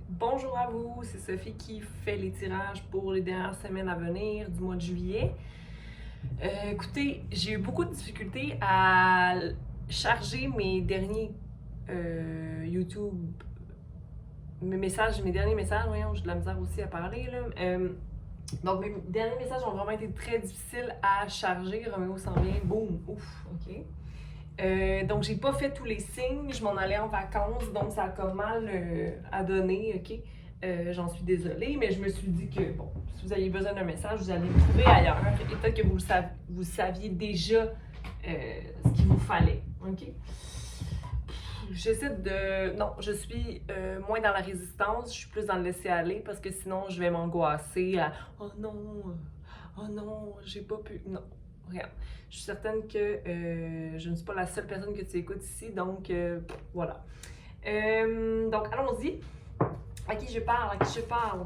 Bonjour à vous, c'est Sophie qui fait les tirages pour les dernières semaines à venir du mois de juillet. Écoutez, j'ai eu beaucoup de difficultés à charger mes derniers YouTube, mes derniers messages, voyons, j'ai de la misère aussi à parler là. Donc mes derniers messages ont vraiment été très difficiles à charger. Roméo s'en vient, boum, ouf, ok. Donc, j'ai pas fait tous les signes. Je m'en allais en vacances, donc ça a comme mal à donner, ok? J'en suis désolée, mais je me suis dit que, bon, si vous aviez besoin d'un message, vous allez le trouver ailleurs. Et peut-être que vous saviez déjà ce qu'il vous fallait, ok? J'essaie de... Non, je suis moins dans la résistance, je suis plus dans le laisser-aller parce que sinon, je vais m'angoisser à « Oh non, j'ai pas pu... » Non, regarde. Je suis certaine que je ne suis pas la seule personne que tu écoutes ici, donc voilà. Donc, allons-y. À qui je parle? À qui je parle?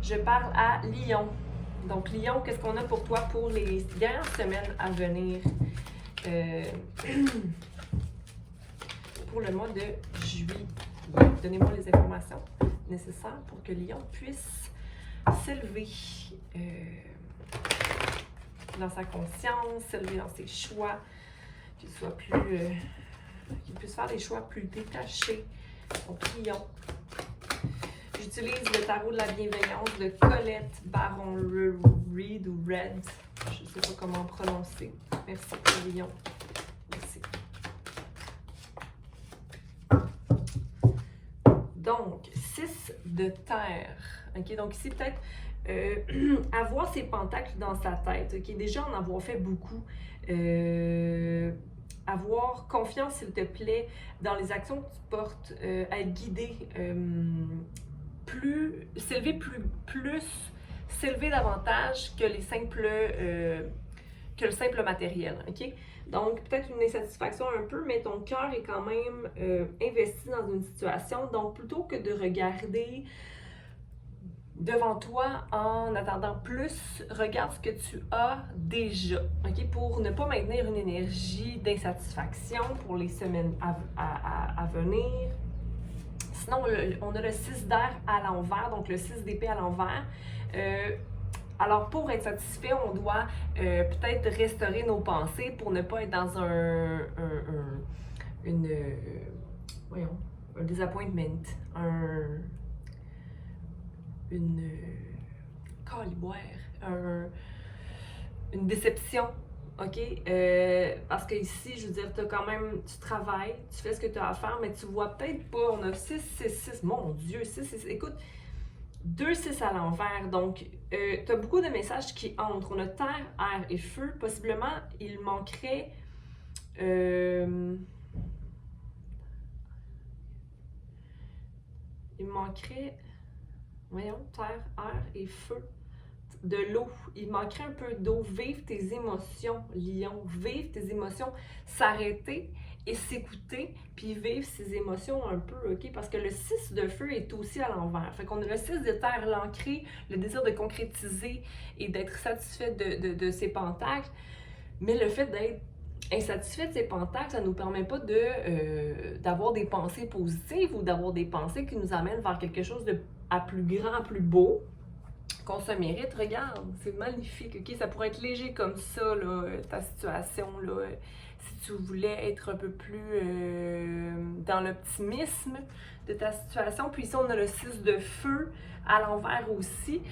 Je parle à Lion. Donc, Lion, qu'est-ce qu'on a pour toi pour les dernières semaines à venir? Pour le mois de juillet. Donnez-moi les informations nécessaires pour que Lion puisse s'élever dans sa conscience, s'élever dans ses choix, qu'il soit plus... qu'il puisse faire des choix plus détachés. Donc, Lion. J'utilise le tarot de la bienveillance de Colette Baron Reed ou Red. Je ne sais pas comment prononcer. Merci, Lion. Merci. Donc, 6 de terre. OK, donc ici, peut-être avoir ses pentacles dans sa tête. OK, déjà en avoir fait beaucoup. Avoir confiance, s'il te plaît, dans les actions que tu portes, être guidé, s'élever davantage que le simple matériel, ok? Donc, peut-être une insatisfaction un peu, mais ton cœur est quand même investi dans une situation. Donc, plutôt que de regarder devant toi en attendant plus, regarde ce que tu as déjà, ok? Pour ne pas maintenir une énergie d'insatisfaction pour les semaines à venir. Sinon, on a le 6 d'air à l'envers, donc le 6 d'épée à l'envers. Alors, pour être satisfait, on doit peut-être restaurer nos pensées pour ne pas être dans un disappointment, une déception, ok? Parce que ici, je veux dire, tu travailles, tu fais ce que tu as à faire, mais tu vois peut-être pas, on a 6, 6, 6, mon Dieu, 6, 6, écoute, 2, 6 à l'envers, donc tu as beaucoup de messages qui entrent. On a terre, air et feu, possiblement, il manquerait... voyons, terre, air et feu. De l'eau. Il manquerait un peu d'eau. Vivre tes émotions, Lion. Vivre tes émotions. S'arrêter et s'écouter, puis vivre ses émotions un peu, ok? Parce que le 6 de feu est aussi à l'envers. Fait qu'on a le 6 de terre, l'ancré, le désir de concrétiser et d'être satisfait de ses pentacles. Mais le fait d'être insatisfait de ses pentacles, ça ne nous permet pas d'avoir des pensées positives ou d'avoir des pensées qui nous amènent vers quelque chose à plus grand, à plus beau, qu'on se mérite. Regarde, c'est magnifique, ok? Ça pourrait être léger comme ça, là, ta situation, là, si tu voulais être un peu plus dans l'optimisme de ta situation. Puis ici, on a le 6 de feu à l'envers aussi.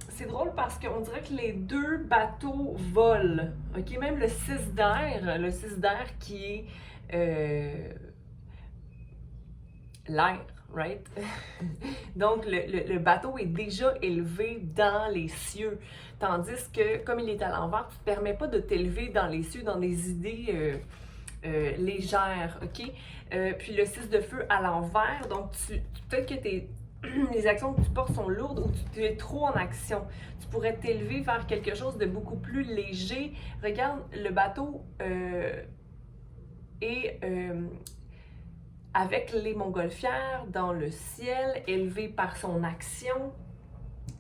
C'est drôle parce qu'on dirait que les deux bateaux volent, ok? Même le 6 d'air qui est l'air, right? Donc, le bateau est déjà élevé dans les cieux. Tandis que, comme il est à l'envers, tu ne te permets pas de t'élever dans les cieux, dans des idées légères, ok? Puis le 6 de feu à l'envers, donc peut-être que les actions que tu portes sont lourdes ou tu es trop en action. Tu pourrais t'élever vers quelque chose de beaucoup plus léger. Regarde, le bateau est... avec les montgolfières dans le ciel, élevé par son action,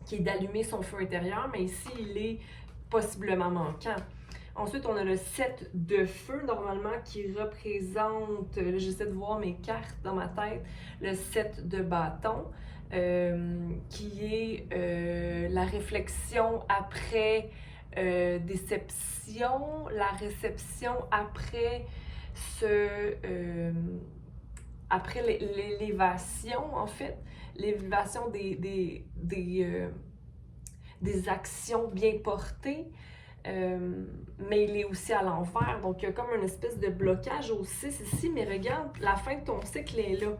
qui est d'allumer son feu intérieur, mais ici, il est possiblement manquant. Ensuite, on a le 7 de feu, normalement, qui représente, là, j'essaie de voir mes cartes dans ma tête, le 7 de bâton, qui est la réflexion après déception, la réception après après l'élévation, en fait, l'élévation des actions bien portées, mais il est aussi à l'envers. Donc, il y a comme une espèce de blocage au 6 ici, mais regarde, la fin de ton cycle est là.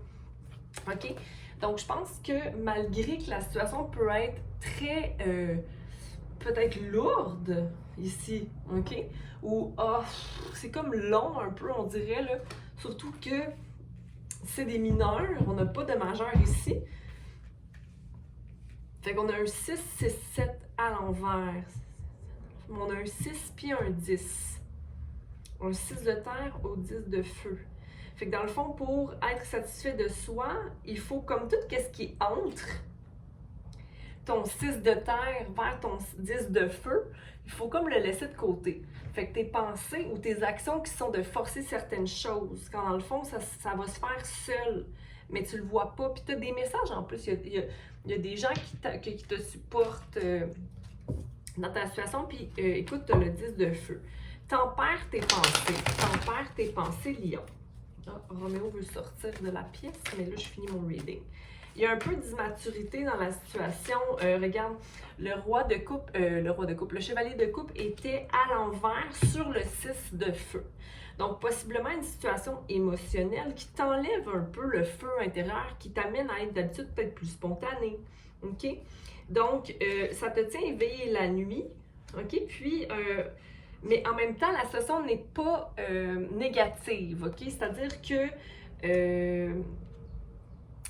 OK? Donc, je pense que malgré que la situation peut être très, peut-être lourde ici, OK? Ou, c'est comme long un peu, on dirait, là. Surtout que c'est des mineurs, on n'a pas de majeur ici. Fait qu'on a un 6, 6, 7 à l'envers. On a un 6 puis un 10. Un 6 de terre au 10 de feu. Fait que dans le fond, pour être satisfait de soi, il faut, comme tout ce qui entre ton 6 de terre vers ton 10 de feu, il faut comme le laisser de côté. Fait que tes pensées ou tes actions qui sont de forcer certaines choses, quand dans le fond, ça va se faire seul, mais tu le vois pas. Puis tu as des messages en plus, il y a des gens qui te supportent dans ta situation, puis écoute, tu as le 10 de feu. Tempère tes pensées, Lion. Ah, Roméo veut sortir de la pièce, mais là, je finis mon reading. Il y a un peu d'immaturité dans la situation. Regarde, le chevalier de coupe était à l'envers sur le 6 de feu. Donc, possiblement une situation émotionnelle qui t'enlève un peu le feu intérieur, qui t'amène à être d'habitude peut-être plus spontané. OK? Donc, ça te tient éveillé la nuit. OK? Puis, mais en même temps, la situation n'est pas négative. OK? C'est-à-dire que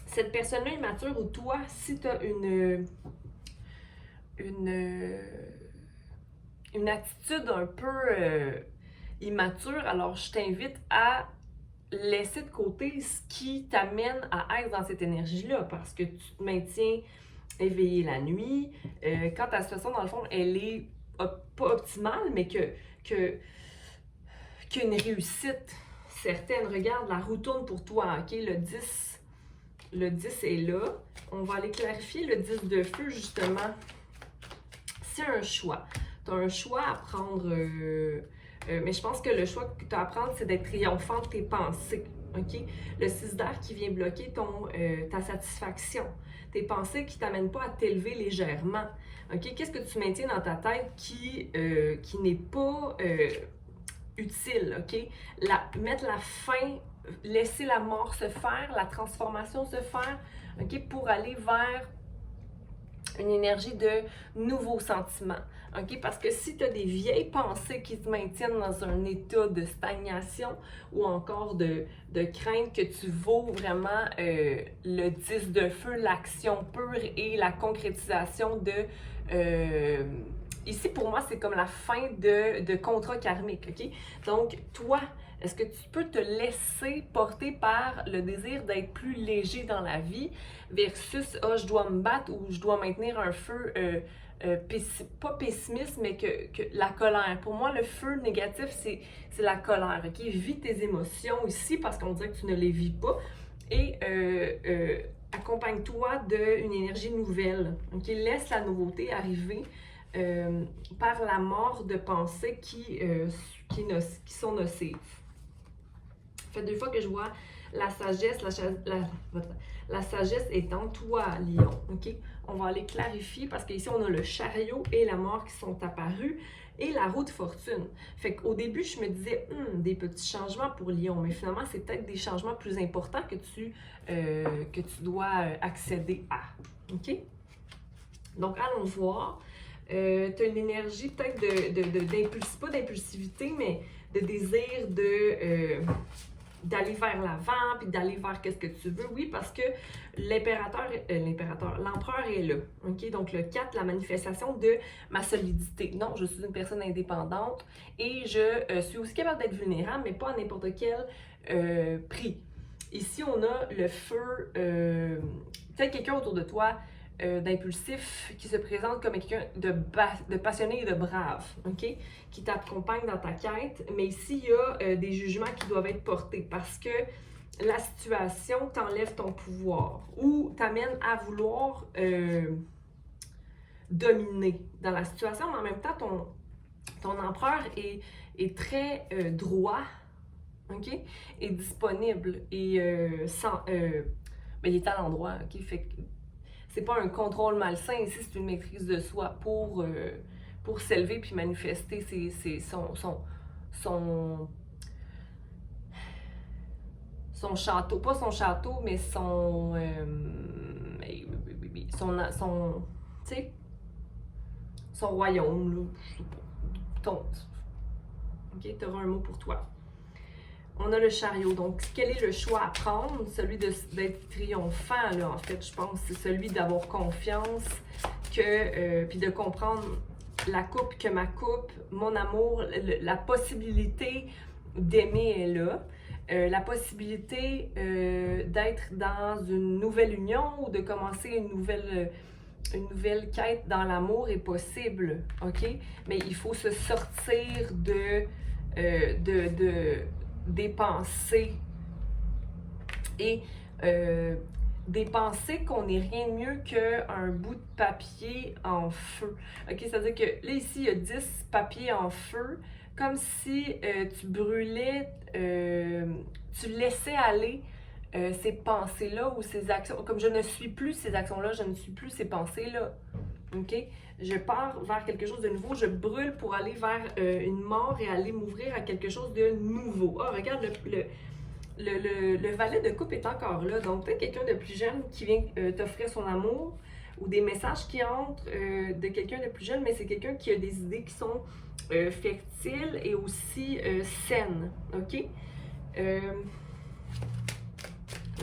cette personne-là immature ou toi, si tu as une attitude un peu immature, alors je t'invite à laisser de côté ce qui t'amène à être dans cette énergie-là, parce que tu te maintiens éveillé la nuit, quand ta situation, dans le fond, elle est pas optimale, mais qu'une réussite certaine. Regarde, la roue tourne pour toi, OK? Le 10 est là. On va aller clarifier le 10 de feu, justement. C'est un choix. Tu as un choix à prendre, mais je pense que le choix que tu as à prendre, c'est d'être triomphant de tes pensées. OK? Le 6 d'air qui vient bloquer ta satisfaction. Tes pensées qui ne t'amènent pas à t'élever légèrement. OK? Qu'est-ce que tu maintiens dans ta tête qui n'est pas utile? OK? Mettre la fin, laisser la mort se faire, la transformation se faire, OK? Pour aller vers une énergie de nouveaux sentiments. OK? Parce que si tu as des vieilles pensées qui te maintiennent dans un état de stagnation ou encore de crainte que tu vaux vraiment le 10 de feu, l'action pure et la concrétisation de... ici, pour moi, c'est comme la fin de contrat karmique. OK? Donc, toi, est-ce que tu peux te laisser porter par le désir d'être plus léger dans la vie versus « je dois me battre » ou « je dois maintenir un feu pas pessimiste, mais que la colère. » Pour moi, le feu négatif, c'est la colère. OK? Vis tes émotions ici parce qu'on dirait que tu ne les vis pas. Et accompagne-toi d'une énergie nouvelle. OK? Laisse la nouveauté arriver par la mort de pensées qui sont nocives. Ça fait 2 fois que je vois la sagesse, la sagesse est en toi, Lion. OK? On va aller clarifier parce qu'ici, on a le chariot et la mort qui sont apparus et la roue de fortune. Fait qu'au début, je me disais, des petits changements pour Lion, mais finalement, c'est peut-être des changements plus importants que tu dois accéder à. OK? Donc, allons voir. Tu as une énergie peut-être pas d'impulsivité, mais de désir d'aller vers l'avant, puis d'aller vers qu'est-ce que tu veux. Oui, parce que l'empereur est là. OK? Donc, le 4, la manifestation de ma solidité. Non, je suis une personne indépendante et je suis aussi capable d'être vulnérable, mais pas à n'importe quel prix. Ici, on a le feu. Peut-être quelqu'un autour de toi d'impulsif qui se présente comme quelqu'un de passionné et de brave, OK? Qui t'accompagne dans ta quête. Mais ici, il y a des jugements qui doivent être portés parce que la situation t'enlève ton pouvoir ou t'amène à vouloir dominer dans la situation, mais en même temps, ton empereur est très droit, OK? Et disponible et ben, il est à l'endroit, OK? Fait que c'est pas un contrôle malsain, ici c'est une maîtrise de soi pour s'élever puis manifester son château, pas son château, mais tu sais, son royaume, là, je sais pas, ok, t'auras un mot pour toi. On a le chariot, donc quel est le choix à prendre? Celui d'être triomphant, là, en fait, je pense, c'est celui d'avoir confiance, puis de comprendre la coupe, que ma coupe, mon amour, la possibilité d'aimer est là. La possibilité d'être dans une nouvelle union ou de commencer une nouvelle quête dans l'amour est possible, OK? Mais il faut se sortir des pensées et des pensées qu'on n'est rien de mieux qu'un bout de papier en feu. OK? C'est-à-dire que là, ici, il y a 10 papiers en feu, comme si tu brûlais, tu laissais aller ces pensées-là ou ces actions. Comme je ne suis plus ces actions-là, je ne suis plus ces pensées-là. OK? Je pars vers quelque chose de nouveau, je brûle pour aller vers une mort et aller m'ouvrir à quelque chose de nouveau. Ah, regarde, le valet de coupe est encore là. Donc, peut-être quelqu'un de plus jeune qui vient t'offrir son amour ou des messages qui entrent de quelqu'un de plus jeune, mais c'est quelqu'un qui a des idées qui sont fertiles et aussi saines. OK?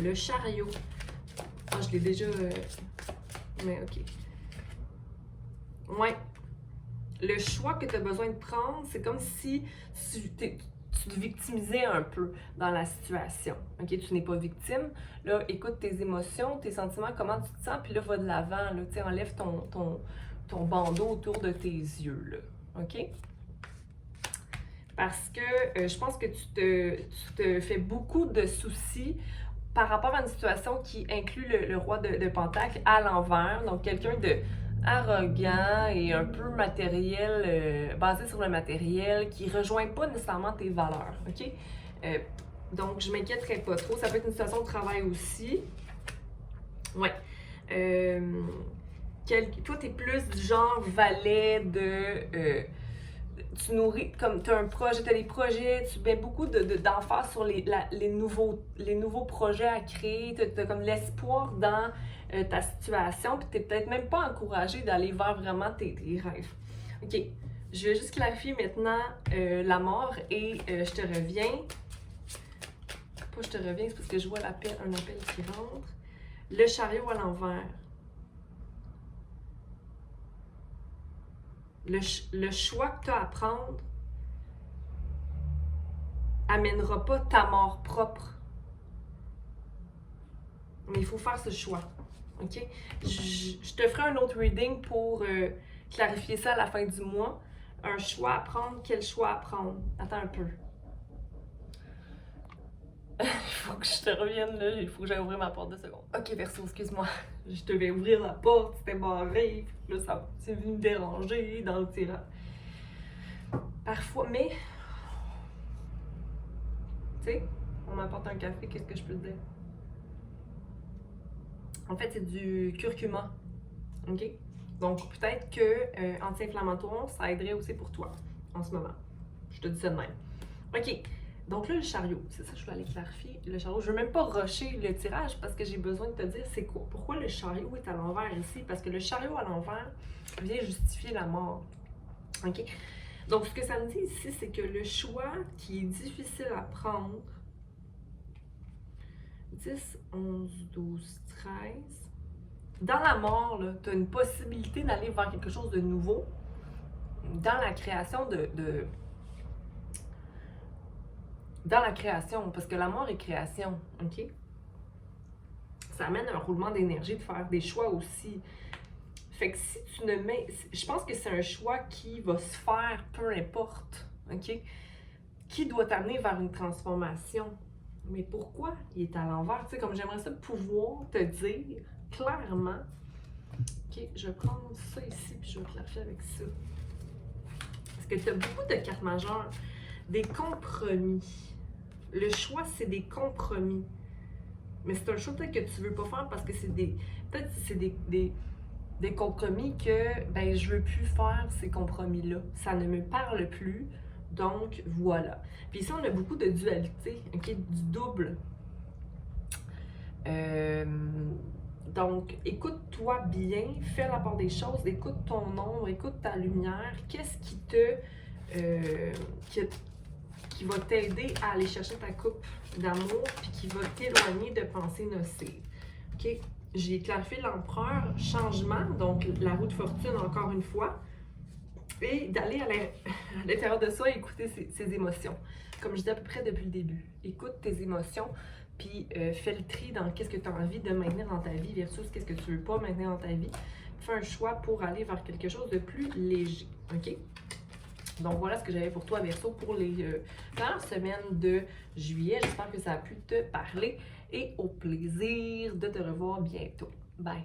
Le chariot. Ah, je l'ai déjà... mais OK. Ouais. Le choix que tu as besoin de prendre, c'est comme si tu te victimisais un peu dans la situation. OK? Tu n'es pas victime. Là, écoute tes émotions, tes sentiments, comment tu te sens, puis là, va de l'avant. Là, tu sais, enlève ton bandeau autour de tes yeux. Là. OK? Parce que je pense que tu te fais beaucoup de soucis par rapport à une situation qui inclut le roi de Pentacle à l'envers. Donc, quelqu'un de arrogant et un peu matériel, basé sur le matériel, qui ne rejoint pas nécessairement tes valeurs. OK? Donc, je m'inquiéterais pas trop. Ça peut être une situation de travail aussi. Ouais. Toi, t'es plus du genre valet de... tu nourris, comme tu as un projet, tu as des projets, tu mets beaucoup d'emphase sur les nouveaux projets à créer, tu as comme l'espoir dans ta situation, puis tu n'es peut-être même pas encouragé d'aller vers vraiment tes rêves. OK, je vais juste clarifier maintenant la mort et je te reviens. Pas je te reviens, c'est parce que je vois un appel qui rentre. Le chariot à l'envers. Le choix que tu as à prendre amènera pas ta mort propre. Mais il faut faire ce choix. OK? Je te ferai un autre reading pour clarifier ça à la fin du mois. Un choix à prendre, quel choix à prendre? Attends un peu. Il faut que je te revienne là, il faut que j'aille ouvrir ma porte 2 secondes. Ok, Verseau, excuse-moi. Je devais ouvrir la porte, c'était barré. Là, ça c'est venu me déranger dans le tirage. Parfois, mais. Tu sais, on m'apporte un café, qu'est-ce que je peux te dire? En fait, c'est du curcuma. OK? Donc, peut-être que anti-inflammatoire, ça aiderait aussi pour toi en ce moment. Je te dis ça de même. OK. Donc là, le chariot, c'est ça que je vais aller clarifier. Le chariot, je ne veux même pas rusher le tirage parce que j'ai besoin de te dire c'est quoi. Pourquoi le chariot est à l'envers ici? Parce que le chariot à l'envers vient justifier la mort. OK? Donc, ce que ça me dit ici, c'est que le choix qui est difficile à prendre, 10, 11, 12, 13, dans la mort, tu as une possibilité d'aller vers quelque chose de nouveau dans la création dans la création, parce que la mort est création, OK? Ça amène un roulement d'énergie de faire des choix aussi. Fait que si tu ne mets... Je pense que c'est un choix qui va se faire peu importe, OK? Qui doit t'amener vers une transformation. Mais pourquoi il est à l'envers? Tu sais, comme j'aimerais ça pouvoir te dire clairement, OK, je vais prendre ça ici, puis je vais clarifier avec ça. Parce que tu as beaucoup de cartes majeures, des compromis. Le choix, c'est des compromis. Mais c'est un choix peut-être que tu veux pas faire parce que c'est des... Peut-être que c'est des compromis que, ben, je veux plus faire ces compromis-là. Ça ne me parle plus. Donc, voilà. Puis ici, on a beaucoup de dualité, OK? Du double. Donc, écoute-toi bien, fais la part des choses, écoute ton ombre, écoute ta lumière. Qu'est-ce qui qui va t'aider à aller chercher ta coupe d'amour puis qui va t'éloigner de pensées nocives. OK? J'ai clarifié l'empereur, changement, donc la roue de fortune encore une fois, et d'aller à l'intérieur de soi et écouter ses émotions. Comme je dis à peu près depuis le début, écoute tes émotions, puis fais le tri dans qu'est-ce que tu as envie de maintenir dans ta vie versus qu'est-ce que tu veux pas maintenir dans ta vie. Fais un choix pour aller vers quelque chose de plus léger. OK? Donc voilà ce que j'avais pour toi, Verseau, pour les premières semaines de juillet. J'espère que ça a pu te parler et au plaisir de te revoir bientôt. Bye!